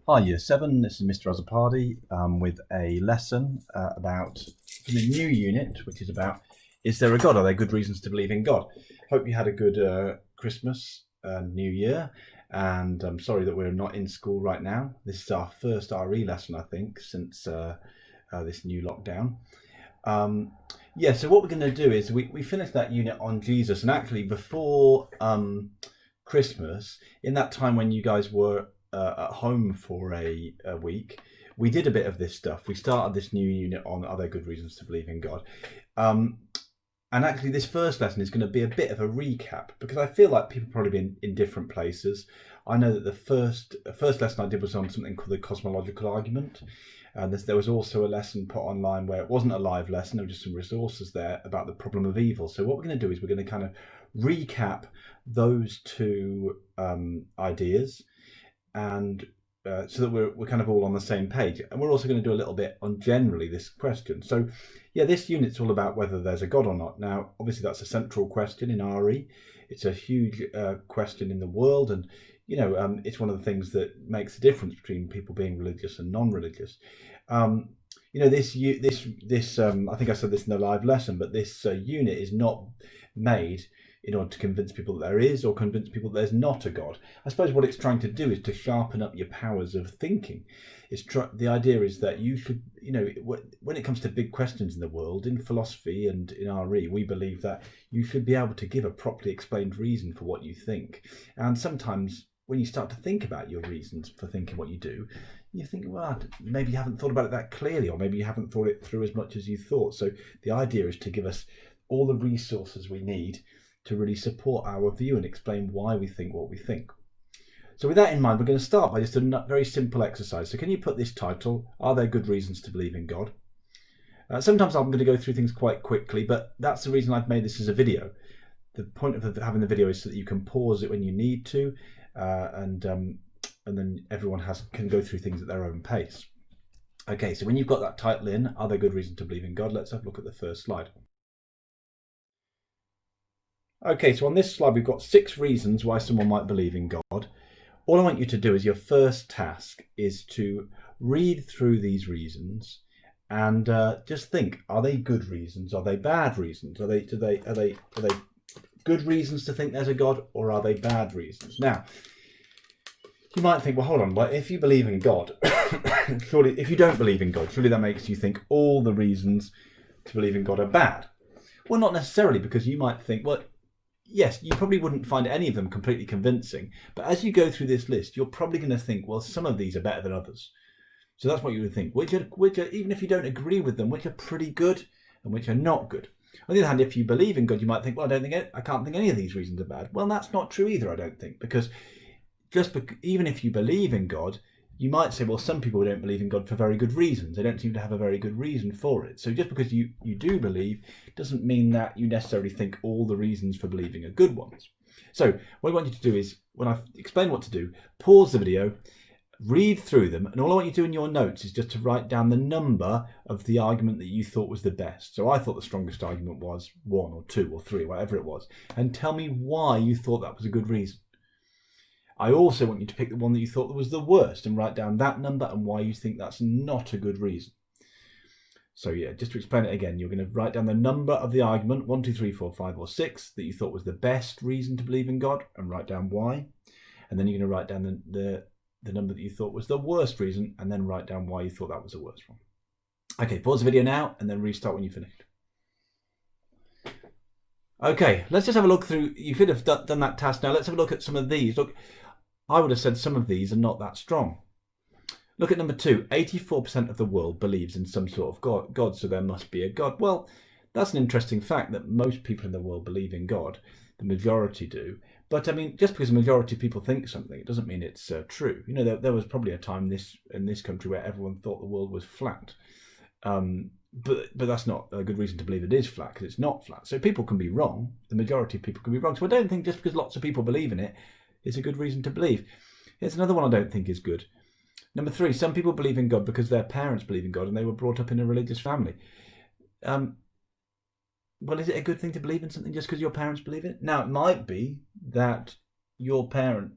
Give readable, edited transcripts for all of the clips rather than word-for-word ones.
Hi, Year 7, this is Mr. Azzopardi with a lesson about the new unit, which is about, is there a God? Are there good reasons to believe in God? Hope you had a good Christmas and New Year, and I'm sorry that we're not in school right now. This is our first RE lesson, I think, since this new lockdown. So what we're going to do is we finished that unit on Jesus, and actually before Christmas, in that time when you guys were at home for a week, we did a bit of this stuff. We started this new unit on Are There Good Reasons to Believe in God? And actually this first lesson is going to be a bit of a recap, because I feel like people probably been in different places. I know that the first lesson I did was on something called the cosmological argument. And there was also a lesson put online where it wasn't a live lesson, there were just some resources there about the problem of evil. So what we're going to do is we're going to kind of recap those two ideas, and so that we're kind of all on the same page. And we're also going to do a little bit on generally this question. So yeah, this unit's all about whether there's a God or not. Now, obviously that's a central question in RE. It's a huge question in the world, and it's one of the things that makes the difference between people being religious and non-religious. This I think I said this in the live lesson, but this unit is not made in order to convince people that there is, or convince people that there's not a God. I suppose what it's trying to do is to sharpen up your powers of thinking. The idea is that you should, when it comes to big questions in the world, in philosophy and in RE, we believe that you should be able to give a properly explained reason for what you think. And sometimes when you start to think about your reasons for thinking what you do, you think, well, maybe you haven't thought about it that clearly, or maybe you haven't thought it through as much as you thought. So the idea is to give us all the resources we need to really support our view and explain why we think what we think. So with that in mind, we're going to start by just a very simple exercise. So can you put this title, Are There Good Reasons to Believe in God? Sometimes I'm going to go through things quite quickly, but that's the reason I've made this as a video. The point of having the video is so that you can pause it when you need to, and then everyone can go through things at their own pace. Okay, so when you've got that title in, Are There Good Reasons to Believe in God? Let's have a look at the first slide. Okay, so on this slide, we've got 6 reasons why someone might believe in God. All I want you to do as your first task is to read through these reasons and just think, are they good reasons? Are they bad reasons? Are they good reasons to think there's a God, or are they bad reasons? Now, you might think, well, hold on, but if you believe in God, surely, if you don't believe in God, surely that makes you think all the reasons to believe in God are bad. Well, not necessarily, because you might think, well, yes, you probably wouldn't find any of them completely convincing, but as you go through this list, you're probably going to think, well, some of these are better than others. So that's what you would think, which are, even if you don't agree with them, which are pretty good and which are not good. On the other hand, if you believe in God, you might think, well, I can't think any of these reasons are bad. Well, that's not true either, I don't think, because even if you believe in God, you might say, well, some people don't believe in God for very good reasons. They don't seem to have a very good reason for it. So just because you do believe doesn't mean that you necessarily think all the reasons for believing are good ones. So what I want you to do is, when I explain what to do, pause the video, read through them, and all I want you to do in your notes is just to write down the number of the argument that you thought was the best. So I thought the strongest argument was 1 or 2 or 3, whatever it was, and tell me why you thought that was a good reason. I also want you to pick the one that you thought was the worst and write down that number and why you think that's not a good reason. So yeah, just to explain it again, you're going to write down the number of the argument, 1, 2, 3, 4, 5 or 6, that you thought was the best reason to believe in God, and write down why. And then you're going to write down the number that you thought was the worst reason, and then write down why you thought that was the worst one. Okay, pause the video now and then restart when you've finished. Okay, let's just have a look through. You could have done that task now. Let's have a look at some of these. Look, I would have said some of these are not that strong. Look at number 2. 84% of the world believes in some sort of God, so there must be a God. Well, that's an interesting fact that most people in the world believe in God. The majority do. But I mean, just because a majority of people think something, it doesn't mean it's true. There was probably a time in this country where everyone thought the world was flat. But that's not a good reason to believe it is flat, because it's not flat. So people can be wrong. The majority of people can be wrong. So I don't think just because lots of people believe in it, it's a good reason to believe. Here's another one I don't think is good. Number 3, some people believe in God because their parents believe in God and they were brought up in a religious family. Well, is it a good thing to believe in something just because your parents believe it? Now, it might be that your parent,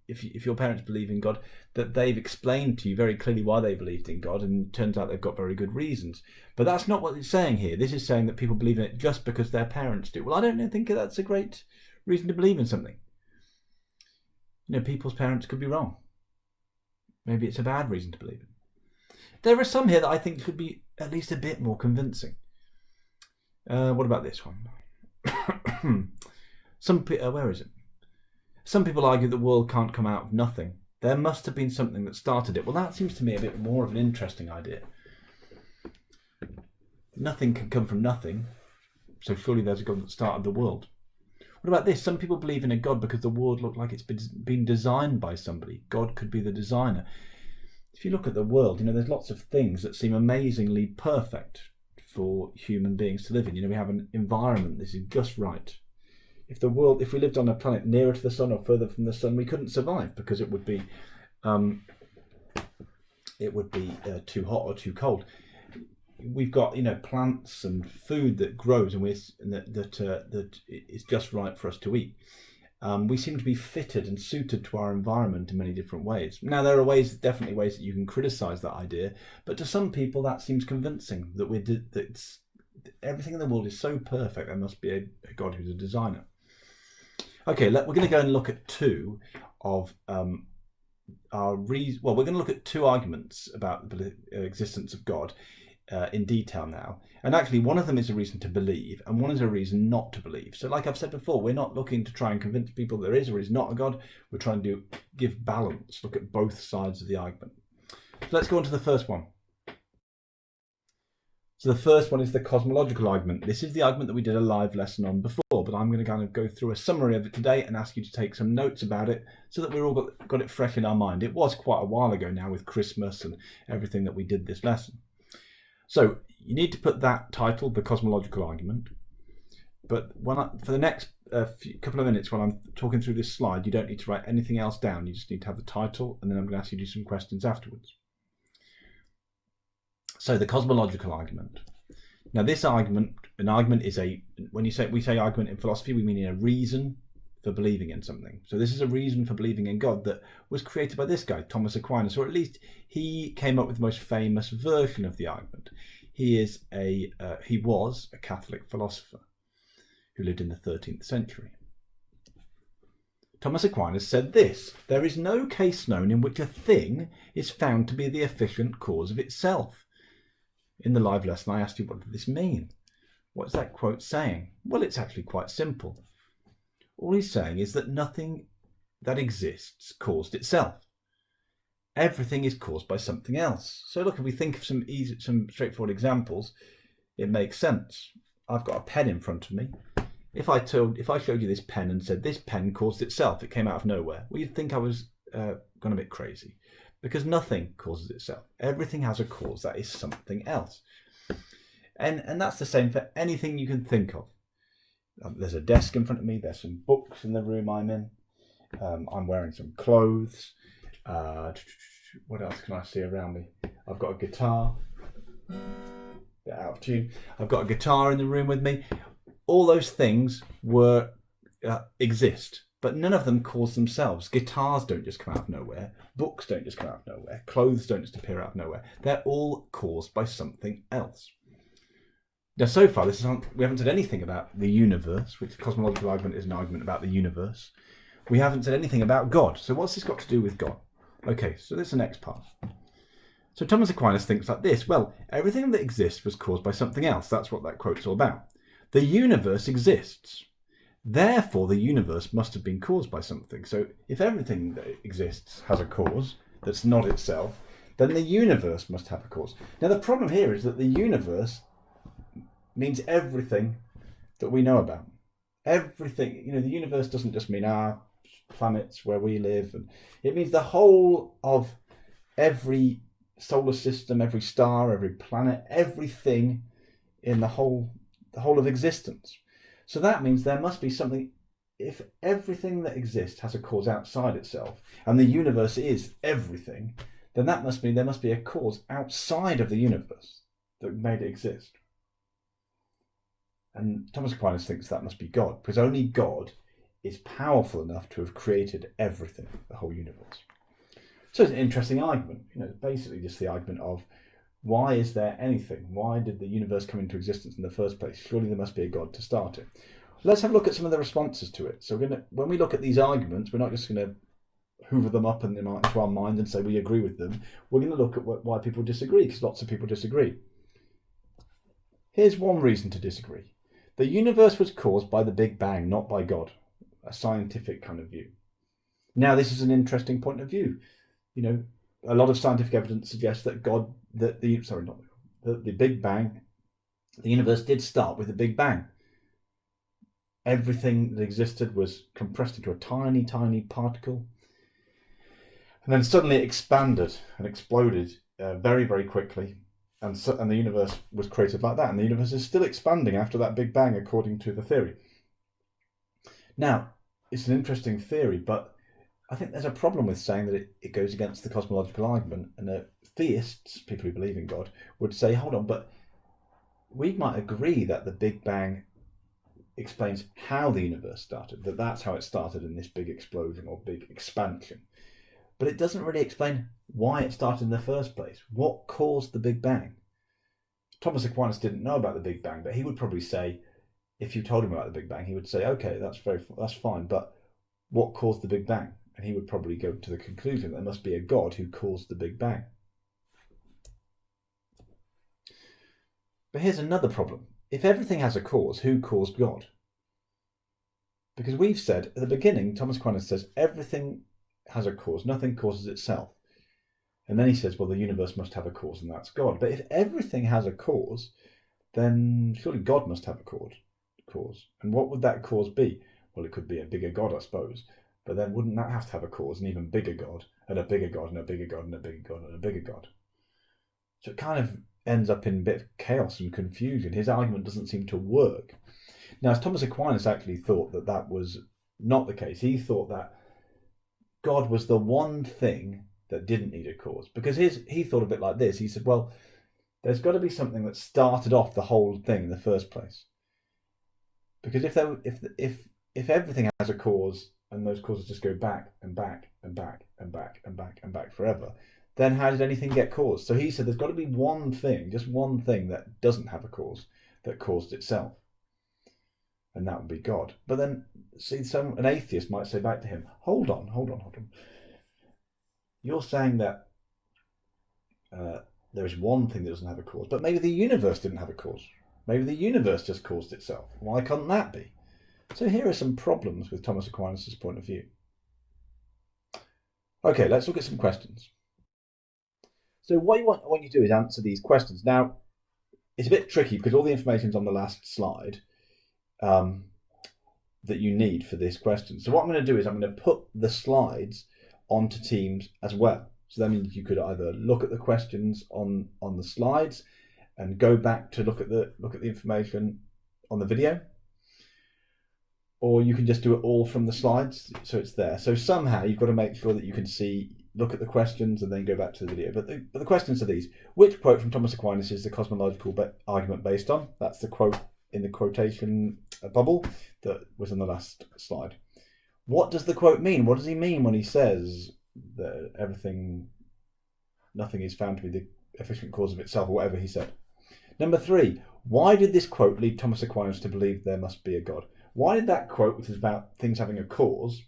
if your parents believe in God, that they've explained to you very clearly why they believed in God, and it turns out they've got very good reasons. But that's not what it's saying here. This is saying that people believe in it just because their parents do. Well, I don't think that's a great reason to believe in something. People's parents could be wrong. Maybe it's a bad reason to believe it. There are some here that I think could be at least a bit more convincing. What about this one? Where is it? Some people argue the world can't come out of nothing. There must have been something that started it. Well, that seems to me a bit more of an interesting idea. Nothing can come from nothing, so surely there's a God that started the world. What about this? Some people believe in a God because the world looked like it's been designed by somebody. God could be the designer. If you look at the world, there's lots of things that seem amazingly perfect for human beings to live in. We have an environment that is just right. If we lived on a planet nearer to the sun or further from the sun, we couldn't survive because it would be too hot or too cold. We've got plants and food that grows and that is just right for us to eat. We seem to be fitted and suited to our environment in many different ways. Now, there are definitely ways that you can criticise that idea, but to some people that seems convincing that everything in the world is so perfect. There must be a God who's a designer. Okay, we're going to go and look at two of we're going to look at two arguments about the existence of God in detail now. And actually, one of them is a reason to believe, and one is a reason not to believe. So like I've said before, we're not looking to try and convince people there is or is not a God. We're trying to give balance, look at both sides of the argument. So let's go on to the first one. So the first one is the cosmological argument. This is the argument that we did a live lesson on before, but I'm going to kind of go through a summary of it today and ask you to take some notes about it so that we've all got it fresh in our mind. It was quite a while ago now with Christmas and everything that we did this lesson. So you need to put that title, the cosmological argument. But for the next couple of minutes while I'm talking through this slide, you don't need to write anything else down. You just need to have the title, and then I'm going to ask you to do some questions afterwards. So the cosmological argument. Now this argument, an argument is when we say argument in philosophy, we mean a reason for believing in something. So this is a reason for believing in God that was created by this guy, Thomas Aquinas, or at least he came up with the most famous version of the argument. He was a Catholic philosopher who lived in the 13th century. Thomas Aquinas said this: there is no case known in which a thing is found to be the efficient cause of itself. In the live lesson, I asked you, what did this mean? What's that quote saying? Well, it's actually quite simple. All he's saying is that nothing that exists caused itself. Everything is caused by something else. So look, if we think of some straightforward examples, it makes sense. I've got a pen in front of me. If I showed you this pen and said this pen caused itself, it came out of nowhere, well, you'd think I was gone a bit crazy. Because nothing causes itself. Everything has a cause that is something else. And that's the same for anything you can think of. There's a desk in front of me. There's some books in the room I'm in. I'm wearing some clothes. What else can I see around me? I've got a guitar. Bit out of tune. I've got a guitar in the room with me. All those things exist. But none of them cause themselves. Guitars don't just come out of nowhere. Books don't just come out of nowhere. Clothes don't just appear out of nowhere. They're all caused by something else. Now, so far, we haven't said anything about the universe, which the cosmological argument is an argument about the universe. We haven't said anything about God. So what's this got to do with God? Okay, so that's the next part. So Thomas Aquinas thinks like this: well, everything that exists was caused by something else. That's what that quote's all about. The universe exists. Therefore, the universe must have been caused by something. So if everything that exists has a cause that's not itself, then the universe must have a cause. Now, the problem here is that the universe means everything that we know about. Everything, the universe doesn't just mean our planets where we live. And it means the whole of every solar system, every star, every planet, everything in the whole of existence. So that means there must be something. If everything that exists has a cause outside itself, and the universe is everything, then that must mean there must be a cause outside of the universe that made it exist. And Thomas Aquinas thinks that must be God, because only God is powerful enough to have created everything, the whole universe. So it's an interesting argument. Basically just the argument of, why is there anything? Why did the universe come into existence in the first place? Surely there must be a God to start it. Let's have a look at some of the responses to it. So when we look at these arguments, we're not just going to hoover them up into our mind and say we agree with them. We're going to look at why people disagree, because lots of people disagree. Here's one reason to disagree. The universe was caused by the Big Bang, not by God. A scientific kind of view. Now, this is an interesting point of view. A lot of scientific evidence suggests that the Big Bang, the universe did start with the Big Bang. Everything that existed was compressed into a tiny, tiny particle, and then suddenly it expanded and exploded very, very quickly, and the universe was created like that. And the universe is still expanding after that Big Bang, according to the theory. Now, it's an interesting theory, but I think there's a problem with saying that it goes against the cosmological argument. And theists, people who believe in God, would say, hold on, but we might agree that the Big Bang explains how the universe started, that's how it started in this big explosion or big expansion. But it doesn't really explain why it started in the first place. What caused the Big Bang? Thomas Aquinas didn't know about the Big Bang, but he would probably say, if you told him about the Big Bang, he would say, okay, that's fine, but what caused the Big Bang? And he would probably go to the conclusion that there must be a God who caused the Big Bang. But here's another problem. If everything has a cause, who caused God? Because we've said at the beginning, Thomas Aquinas says everything has a cause, nothing causes itself. And then he says, well, the universe must have a cause, and that's God. But if everything has a cause, then surely God must have a cause. And what would that cause be? Well, it could be a bigger God, I suppose. But then wouldn't that have to have a cause, an even bigger God, and a bigger God, and a bigger God, and a bigger God, and a bigger God? So it kind of ends up in a bit of chaos and confusion. His argument doesn't seem to work. Now, Thomas Aquinas actually thought that was not the case. He thought that God was the one thing that didn't need a cause, because he thought a bit like this. He said, well, there's got to be something that started off the whole thing in the first place. Because if everything has a cause and those causes just go back and back and back and back and back and back forever, then how did anything get caused? So he said there's got to be one thing, just one thing that doesn't have a cause, that caused itself. And that would be God. But then, see, an atheist might say back to him, hold on. You're saying that there is one thing that doesn't have a cause, but maybe the universe didn't have a cause. Maybe the universe just caused itself. Why can't that be? So here are some problems with Thomas Aquinas' point of view. Okay, let's look at some questions. So what I want you to do is answer these questions. Now, it's a bit tricky because all the information's on the last slide that you need for this question. So what I'm going to do is I'm going to put the slides onto Teams as well. So that means you could either look at the questions on the slides and go back to look at the information on the video, or you can just do it all from the slides, so it's there. So somehow you've got to make sure that you can look at the questions and then go back to the video. But the questions are these. Which quote from Thomas Aquinas is the cosmological argument based on? That's the quote in the quotation bubble that was on the last slide. What does the quote mean? What does he mean when he says that nothing is found to be the efficient cause of itself, or whatever he said? Number 3, why did this quote lead Thomas Aquinas to believe there must be a God? Why did that quote, which is about things having a cause,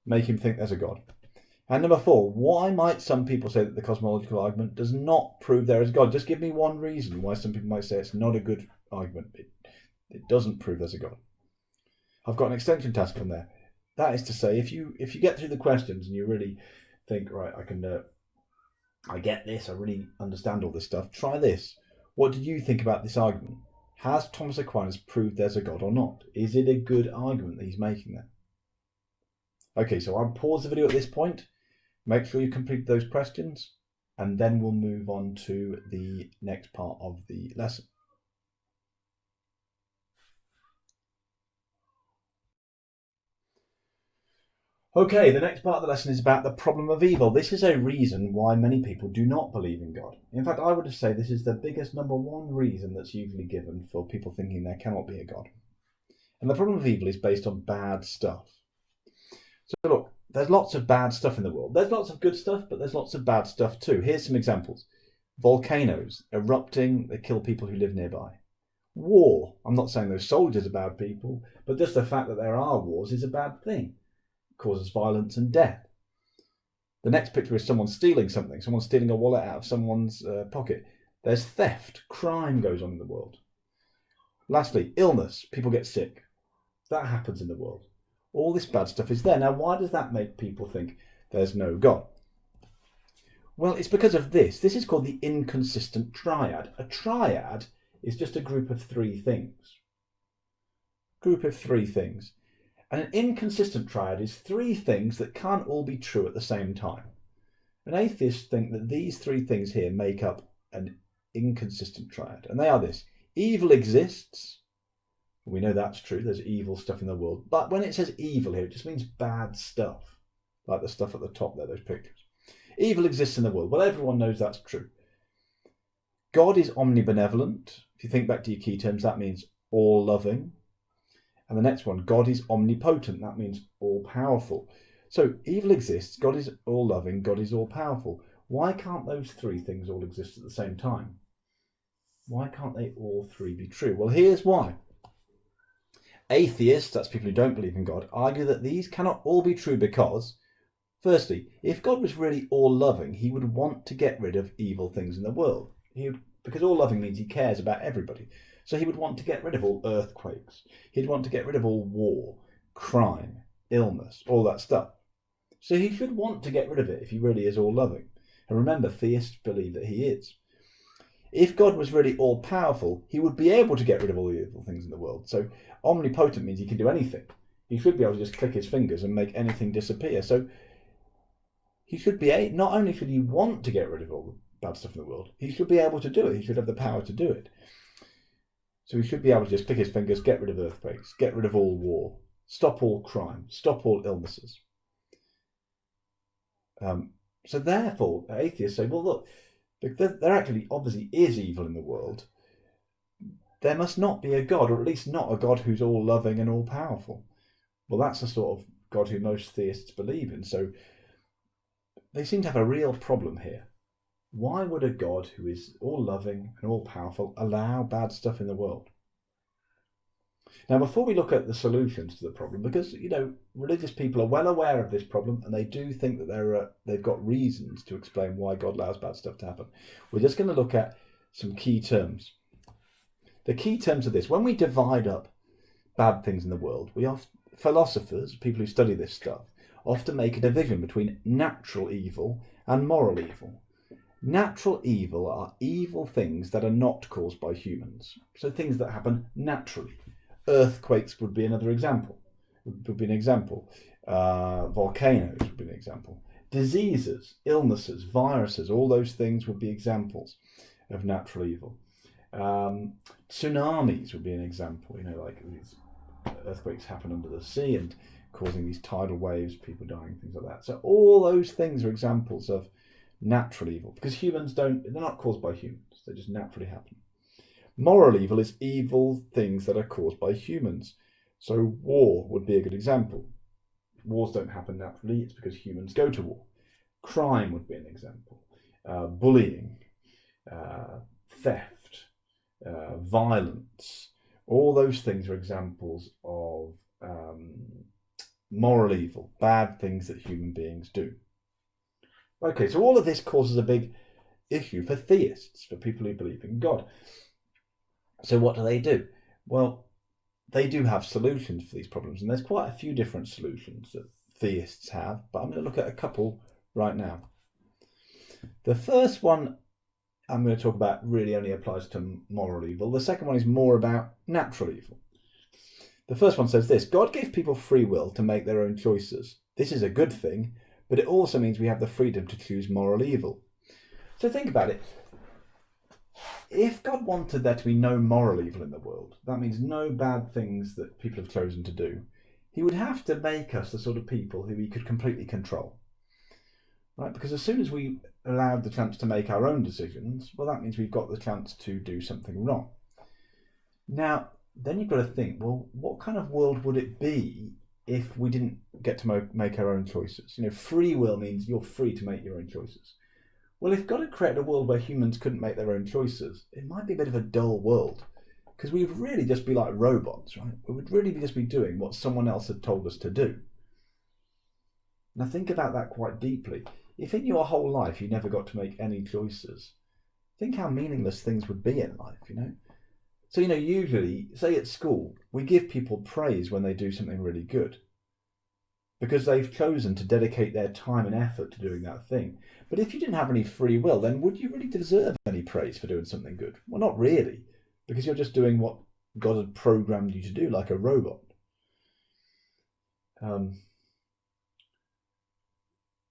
make him think there's a God? And number 4, why might some people say that the cosmological argument does not prove there is God? Just give me one reason why some people might say it's not a good argument. It doesn't prove there's a God. I've got an extension task on there. That is to say, if you get through the questions and you really think, right, I get this, I really understand all this stuff, try this. What do you think about this argument? Has Thomas Aquinas proved there's a God or not? Is it a good argument that he's making there? Okay, so I'll pause the video at this point. Make sure you complete those questions, and then we'll move on to the next part of the lesson. Okay, the next part of the lesson is about the problem of evil. This is a reason why many people do not believe in God. In fact, I would say this is the biggest number 1 reason that's usually given for people thinking there cannot be a God. And the problem of evil is based on bad stuff. So look, there's lots of bad stuff in the world. There's lots of good stuff, but there's lots of bad stuff too. Here's some examples. Volcanoes erupting, they kill people who live nearby. War. I'm not saying those soldiers are bad people, but just the fact that there are wars is a bad thing. It causes violence and death. The next picture is someone stealing something. Someone stealing a wallet out of someone's pocket. There's theft. Crime goes on in the world. Lastly, illness. People get sick. That happens in the world. All this bad stuff is there. Now, why does that make people think there's no God? Well, it's because of this. This is called the inconsistent triad. A triad is just a group of three things. Group of three things. And an inconsistent triad is three things that can't all be true at the same time. And atheists think that these three things here make up an inconsistent triad. And they are this. Evil exists. We know that's true. There's evil stuff in the world. But when it says evil here, it just means bad stuff. Like the stuff at the top there, those pictures. Evil exists in the world. Well, everyone knows that's true. God is omnibenevolent. If you think back to your key terms, that means all-loving. And the next one, God is omnipotent. That means all-powerful. So evil exists, God is all-loving, God is all-powerful. Why can't those three things all exist at the same time? Why can't they all three be true? Well, here's why. Atheists, that's people who don't believe in God, argue that these cannot all be true because, firstly, if God was really all-loving, he would want to get rid of evil things in the world. Because all-loving means he cares about everybody. So he would want to get rid of all earthquakes. He'd want to get rid of all war, crime, illness, all that stuff. So he should want to get rid of it if he really is all-loving. And remember, theists believe that he is. If God was really all-powerful, he would be able to get rid of all the evil things in the world. So omnipotent means he can do anything. He should be able to just click his fingers and make anything disappear. So he should be, not only should he want to get rid of all the bad stuff in the world, he should be able to do it. He should have the power to do it. So he should be able to just click his fingers, get rid of earthquakes, get rid of all war, stop all crime, stop all illnesses. So therefore, atheists say, well, look, there actually obviously is evil in the world. There must not be a God, or at least not a God who's all-loving and all-powerful. Well, that's the sort of God who most theists believe in. So they seem to have a real problem here. Why would a God who is all-loving and all-powerful allow bad stuff in the world? Now, before we look at the solutions to the problem, because, religious people are well aware of this problem and they do think that they've got reasons to explain why God allows bad stuff to happen. We're just going to look at some key terms. The key terms are this. When we divide up bad things in the world, philosophers, people who study this stuff, often make a division between natural evil and moral evil. Natural evil are evil things that are not caused by humans. So things that happen naturally. Earthquakes would be another example. Volcanoes would be an example. Diseases, illnesses, viruses, all those things would be examples of natural evil. Tsunamis would be an example. Like these earthquakes happen under the sea and causing these tidal waves, people dying, things like that. So all those things are examples of natural evil, because they're not caused by humans, they just naturally happen. Moral evil is evil things that are caused by humans. So war would be a good example. Wars don't happen naturally, it's because humans go to war. Crime would be an example. Bullying, theft, violence, all those things are examples of moral evil, bad things that human beings do. Okay, so all of this causes a big issue for theists, for people who believe in God. So what do? Well, they do have solutions for these problems, and there's quite a few different solutions that theists have, but I'm going to look at a couple right now. The first one I'm going to talk about really only applies to moral evil. The second one is more about natural evil. The first one says this: God gave people free will to make their own choices. This is a good thing, but it also means we have the freedom to choose moral evil. So think about it. If God wanted there to be no moral evil in the world, that means no bad things that people have chosen to do, he would have to make us the sort of people who he could completely control. Right? Because as soon as we allowed the chance to make our own decisions, well, that means we've got the chance to do something wrong. Now, then you've got to think, well, what kind of world would it be if we didn't get to make our own choices? You know, free will means you're free to make your own choices. Well, if God had created a world where humans couldn't make their own choices, it might be a bit of a dull world, because we would really just be like robots, right? We would really just be doing what someone else had told us to do. Now think about that quite deeply. If in your whole life you never got to make any choices, think how meaningless things would be in life, you know? So, you know, usually, say at school, we give people praise when they do something really good because they've chosen to dedicate their time and effort to doing that thing. But if you didn't have any free will, then would you really deserve any praise for doing something good? Well, not really, because you're just doing what God had programmed you to do, like a robot.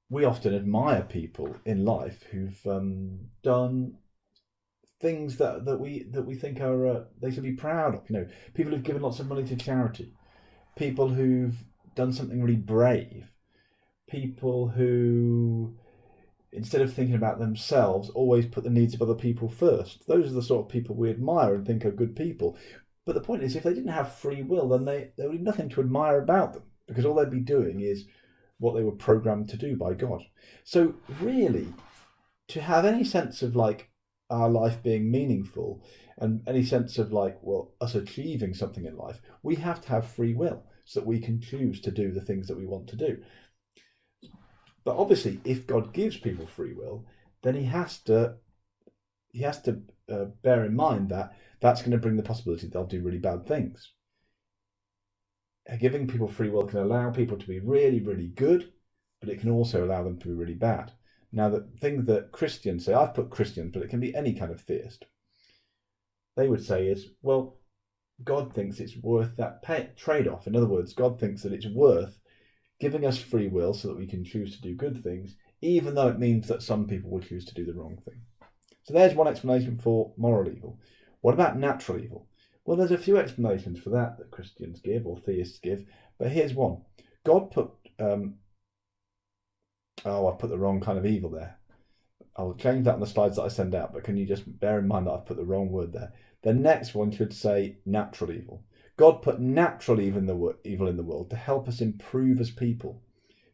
We often admire people in life who've done things that we think are they should be proud of. You know, people who've given lots of money to charity, people who've done something really brave, people who, instead of thinking about themselves, always put the needs of other people first. Those are the sort of people we admire and think are good people. But the point is, if they didn't have free will, then there would be nothing to admire about them, because all they'd be doing is what they were programmed to do by God. So really, to have any sense of like our life being meaningful and any sense of like, well, us achieving something in life, we have to have free will so that we can choose to do the things that we want to do. But obviously, if God gives people free will, then he has to bear in mind that that's going to bring the possibility they'll do really bad things. Giving people free will can allow people to be really, really good, but it can also allow them to be really bad. Now, the thing that Christians say, I've put Christians, but it can be any kind of theist, they would say is, well, God thinks it's worth that trade-off. In other words, God thinks that it's worth giving us free will so that we can choose to do good things, even though it means that some people will choose to do the wrong thing. So there's one explanation for moral evil. What about natural evil? Well, there's a few explanations for that Christians give or theists give, but here's one. God put I put the wrong kind of evil there. I'll change that on the slides that I send out, but can you just bear in mind that I've put the wrong word there? The next one should say natural evil. God put natural evil in the world to help us improve as people.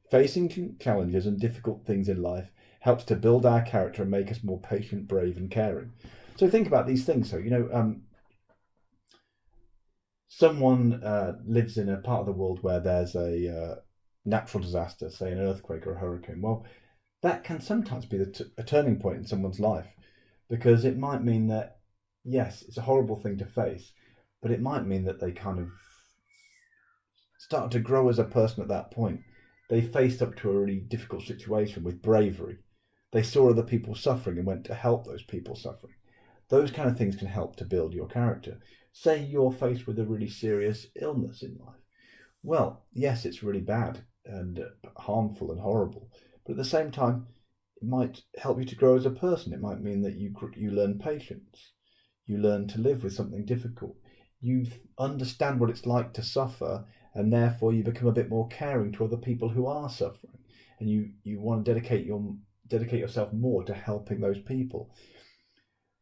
Facing challenges and difficult things in life helps to build our character and make us more patient, brave, and caring. So think about these things. So, you know, someone lives in a part of the world where there's a natural disaster, say an earthquake or a hurricane. Well, that can sometimes be a turning point in someone's life, because it might mean that, yes, it's a horrible thing to face, but it might mean that they kind of started to grow as a person at that point. They faced up to a really difficult situation with bravery. They saw other people suffering and went to help those people suffering. Those kind of things can help to build your character. Say you're faced with a really serious illness in life. Well, yes, it's really bad and harmful and horrible, but at the same time, it might help you to grow as a person. It might mean that you learn patience. You learn to live with something difficult. You understand what it's like to suffer, and therefore you become a bit more caring to other people who are suffering, and you want to dedicate yourself more to helping those people.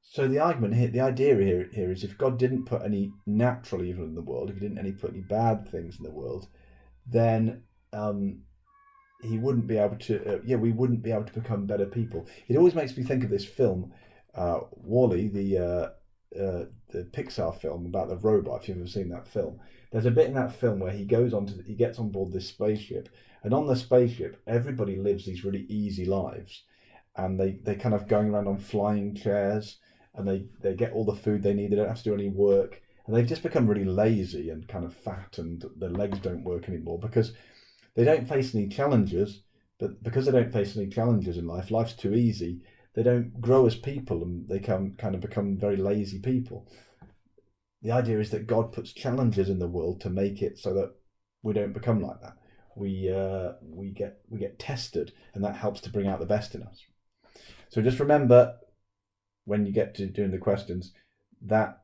So the argument here, the idea here is, if God didn't put any natural evil in the world, if he didn't put any bad things in the world, then he wouldn't be able to. We wouldn't be able to become better people. It always makes me think of this film, WALL-E, the Pixar film about the robot. If you've ever seen that film, there's a bit in that film where he gets on board this spaceship, and on the spaceship, everybody lives these really easy lives, and they kind of going around on flying chairs, and they get all the food they need. They don't have to do any work, and they've just become really lazy and kind of fat, and their legs don't work anymore because they don't face any challenges. But because they don't face any challenges in life, life's too easy. They don't grow as people, and they can kind of become very lazy people. The idea is that God puts challenges in the world to make it so that we don't become like that. We get tested, and that helps to bring out the best in us. So just remember, when you get to doing the questions, that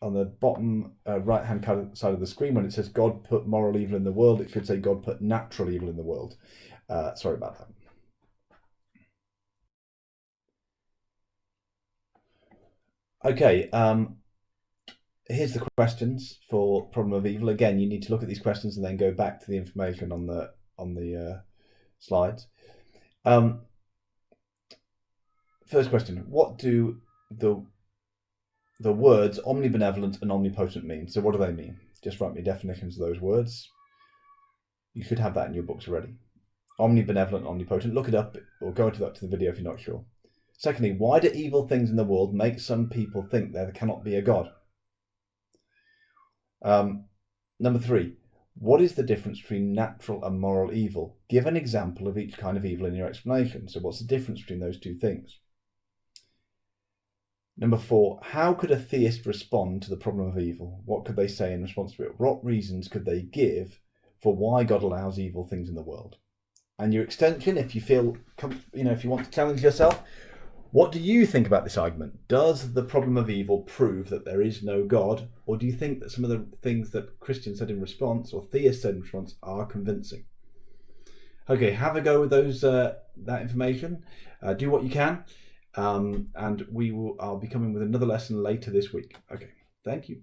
on the bottom right-hand side of the screen, when it says God put moral evil in the world, it should say God put natural evil in the world. Sorry about that. Okay. here's the questions for problem of evil. Again, you need to look at these questions and then go back to the information on the slides. First question: what do the words omnibenevolent and omnipotent mean? So what do they mean? Just write me definitions of those words. You should have that in your books already. Omnibenevolent, omnipotent. Look it up or go to the video if you're not sure. Secondly, why do evil things in the world make some people think there cannot be a God? Number 3, what is the difference between natural and moral evil? Give an example of each kind of evil in your explanation. So what's the difference between those two things? Number 4, how could a theist respond to the problem of evil? What could they say in response to it? What reasons could they give for why God allows evil things in the world? And your extension, if you feel, if you want to challenge yourself, what do you think about this argument? Does the problem of evil prove that there is no God? Or do you think that some of the things that Christians said in response, or theists said in response, are convincing? Okay, have a go with those that information. Do what you can. And I'll be coming with another lesson later this week. Okay, thank you.